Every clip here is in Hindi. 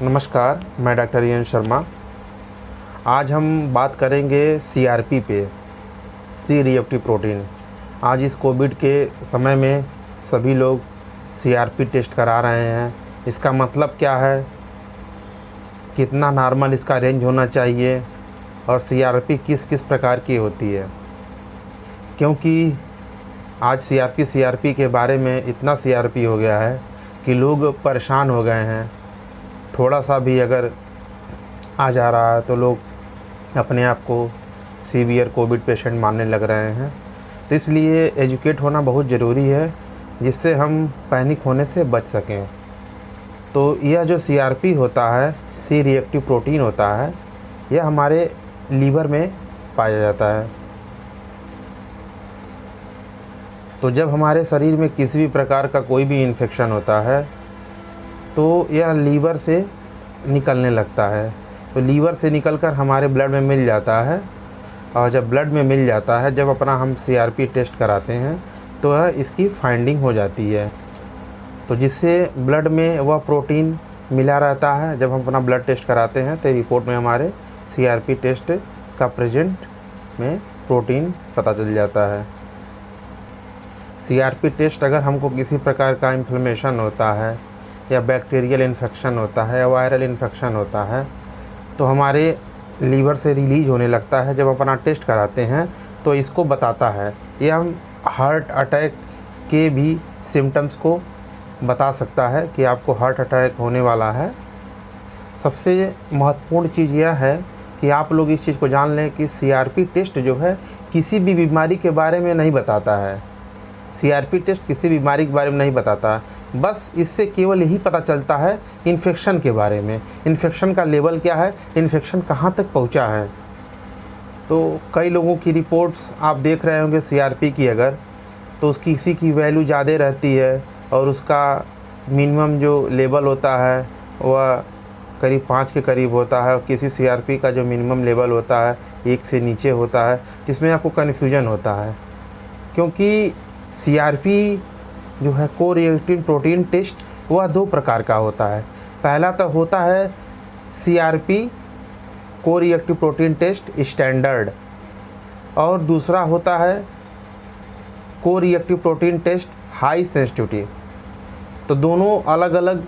नमस्कार, मैं डॉक्टर यन शर्मा। आज हम बात करेंगे सीआरपी पे, सी रिएक्टिव प्रोटीन। आज इस कोविड के समय में सभी लोग सीआरपी टेस्ट करा रहे हैं। इसका मतलब क्या है, कितना नॉर्मल इसका रेंज होना चाहिए और सीआरपी किस किस प्रकार की होती है। क्योंकि आज सीआरपी के बारे में इतना सीआरपी हो गया है कि लोग परेशान हो गए हैं। थोड़ा सा भी अगर आ जा रहा है तो लोग अपने आप को सीवियर कोविड पेशेंट मानने लग रहे हैं। तो इसलिए एजुकेट होना बहुत ज़रूरी है, जिससे हम पैनिक होने से बच सकें। तो यह जो सीआरपी होता है, सी रिएक्टिव प्रोटीन होता है, यह हमारे लीवर में पाया जाता है। तो जब हमारे शरीर में किसी भी प्रकार का कोई भी इन्फेक्शन होता है तो यह लीवर से निकलने लगता है। तो लीवर से निकलकर हमारे ब्लड में मिल जाता है, और जब ब्लड में मिल जाता है, जब अपना हम सीआरपी टेस्ट कराते हैं तो इसकी फाइंडिंग हो जाती है। तो जिससे ब्लड में वह प्रोटीन मिला रहता है। जब हम अपना ब्लड टेस्ट कराते हैं तो रिपोर्ट में हमारे सीआरपी टेस्ट का प्रेजेंट में प्रोटीन पता चल जाता है। सीआरपी टेस्ट अगर हमको किसी प्रकार का इन्फ्लेमेशन होता है या बैक्टीरियल इन्फेक्शन होता है या वायरल इन्फेक्शन होता है तो हमारे लीवर से रिलीज होने लगता है। जब अपना टेस्ट कराते हैं तो इसको बताता है। यह हम हार्ट अटैक के भी सिम्टम्स को बता सकता है कि आपको हार्ट अटैक होने वाला है। सबसे महत्वपूर्ण चीज़ यह है कि आप लोग इस चीज़ को जान लें कि सीआरपी टेस्ट जो है किसी भी बीमारी के बारे में नहीं बताता है। सीआरपी टेस्ट किसी बीमारी के बारे में नहीं बताता, बस इससे केवल यही पता चलता है इन्फेक्शन के बारे में। इन्फेक्शन का लेवल क्या है, इन्फेक्शन कहाँ तक पहुँचा है। तो कई लोगों की रिपोर्ट्स आप देख रहे होंगे सीआरपी की, अगर तो उसकी किसी की वैल्यू ज़्यादा रहती है और उसका मिनिमम जो लेवल होता है वह करीब 5 के करीब होता है, और किसी सीआरपी का जो मिनिमम लेवल होता है 1 से नीचे होता है। इसमें आपको कन्फ्यूजन होता है, क्योंकि सीआरपी जो है को रिएक्टिव प्रोटीन टेस्ट वह 2 प्रकार का होता है। पहला तो होता है सीआरपी को रिएक्टिव प्रोटीन टेस्ट स्टैंडर्ड, और दूसरा होता है C reactive protein test high sensitivity. तो दोनों अलग अलग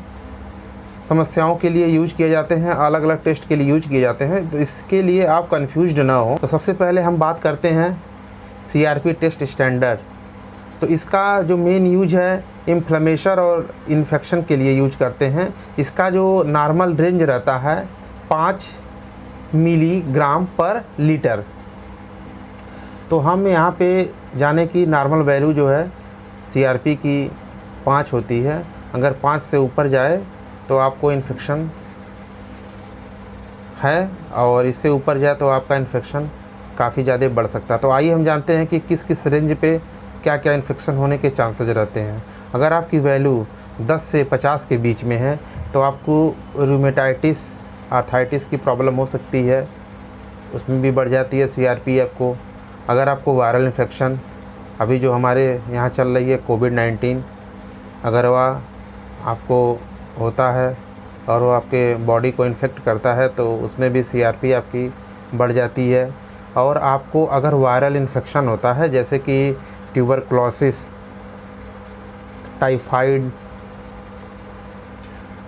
समस्याओं के लिए यूज किए जाते हैं, अलग अलग टेस्ट के लिए यूज किए जाते हैं। तो इसके लिए आप कंफ्यूज्ड ना हो। तो सबसे पहले हम बात करते हैं सीआरपी टेस्ट स्टैंडर्ड। तो इसका जो मेन यूज है इन्फ्लेमेशन और इन्फेक्शन के लिए यूज करते हैं। इसका जो नॉर्मल रेंज रहता है 5 मिलीग्राम पर लीटर। तो हम यहाँ पे जाने की नॉर्मल वैल्यू जो है सीआरपी की 5 होती है। अगर 5 से ऊपर जाए तो आपको इन्फेक्शन है, और इससे ऊपर जाए तो आपका इन्फेक्शन काफ़ी ज़्यादा बढ़ सकता है। तो आइए हम जानते हैं कि किस किस रेंज पे क्या क्या इन्फेक्शन होने के चांसेस रहते हैं। अगर आपकी वैल्यू 10 से 50 के बीच में है तो आपको रूमेटाइटिस आर्थराइटिस की प्रॉब्लम हो सकती है, उसमें भी बढ़ जाती है सीआरपी आपको। अगर आपको वायरल इन्फेक्शन अभी जो हमारे यहाँ चल रही है कोविड-19, अगर वह आपको होता है और वो आपके बॉडी को इन्फेक्ट करता है तो उसमें भी सीआरपी आपकी बढ़ जाती है। और आपको अगर वायरल इन्फेक्शन होता है जैसे कि ट्यूबरक्लोसिस, टाइफाइड,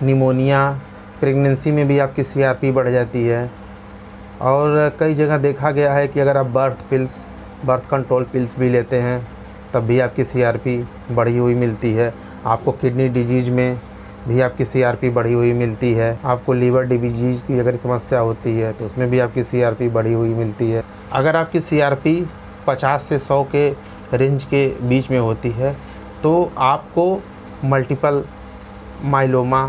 निमोनिया, प्रेगनेंसी में भी आपकी सीआरपी बढ़ जाती है। और कई जगह देखा गया है कि अगर आप बर्थ कंट्रोल पिल्स भी लेते हैं तब भी आपकी सीआरपी बढ़ी हुई मिलती है। आपको किडनी डिजीज़ में भी आपकी सीआरपी बढ़ी हुई मिलती है। आपको लीवर डिजीज़ की अगर समस्या होती है तो उसमें भी आपकी सीआरपी बढ़ी हुई मिलती है। अगर आपकी सीआरपी 50 से 100 के रेंज के बीच में होती है तो आपको multiple myeloma,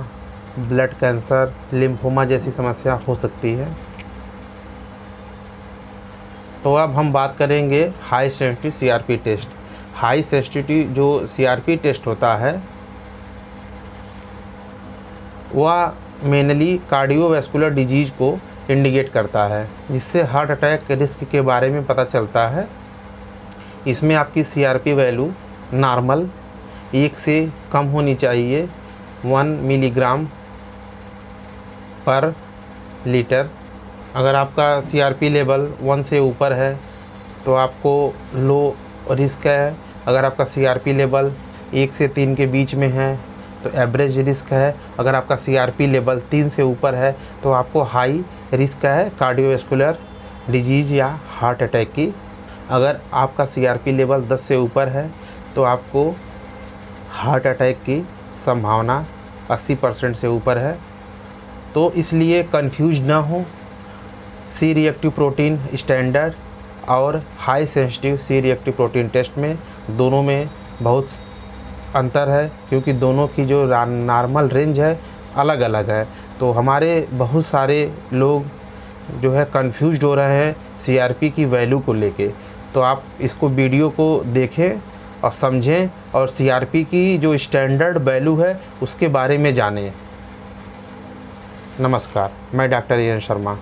blood cancer, lymphoma जैसी समस्या हो सकती है। तो अब हम बात करेंगे high sensitive CRP test. High sensitive जो सीआरपी टेस्ट होता है वह मेनली कार्डियोवैस्कुलर डिजीज़ को इंडिकेट करता है, जिससे हार्ट अटैक के रिस्क के बारे में पता चलता है। इसमें आपकी सीआरपी वैल्यू नॉर्मल 1 से कम होनी चाहिए 1 मिलीग्राम पर लीटर। अगर आपका CRP लेवल 1 से ऊपर है तो आपको लो रिस्क है। अगर आपका CRP लेवल 1 से 3 के बीच में है तो एवरेज रिस्क है। अगर आपका CRP लेवल 3 से ऊपर है तो आपको हाई रिस्क है कार्डियोवैस्कुलर डिजीज़ या हार्ट अटैक की। अगर आपका CRP लेवल 10 से ऊपर है तो आपको हार्ट अटैक की संभावना 80% से ऊपर है। तो इसलिए कंफ्यूज ना हो। सी रिएक्टिव प्रोटीन स्टैंडर्ड और high sensitive C reactive protein test में दोनों में बहुत अंतर है, क्योंकि दोनों की जो नॉर्मल रेंज है अलग अलग है। तो हमारे बहुत सारे लोग जो है कंफ्यूज्ड हो रहे हैं CRP की वैल्यू को लेके। तो आप इसको वीडियो को देखें और समझें और CRP की जो स्टैंडर्ड वैल्यू है उसके बारे में जानें। नमस्कार, मैं डॉक्टर एन शर्मा।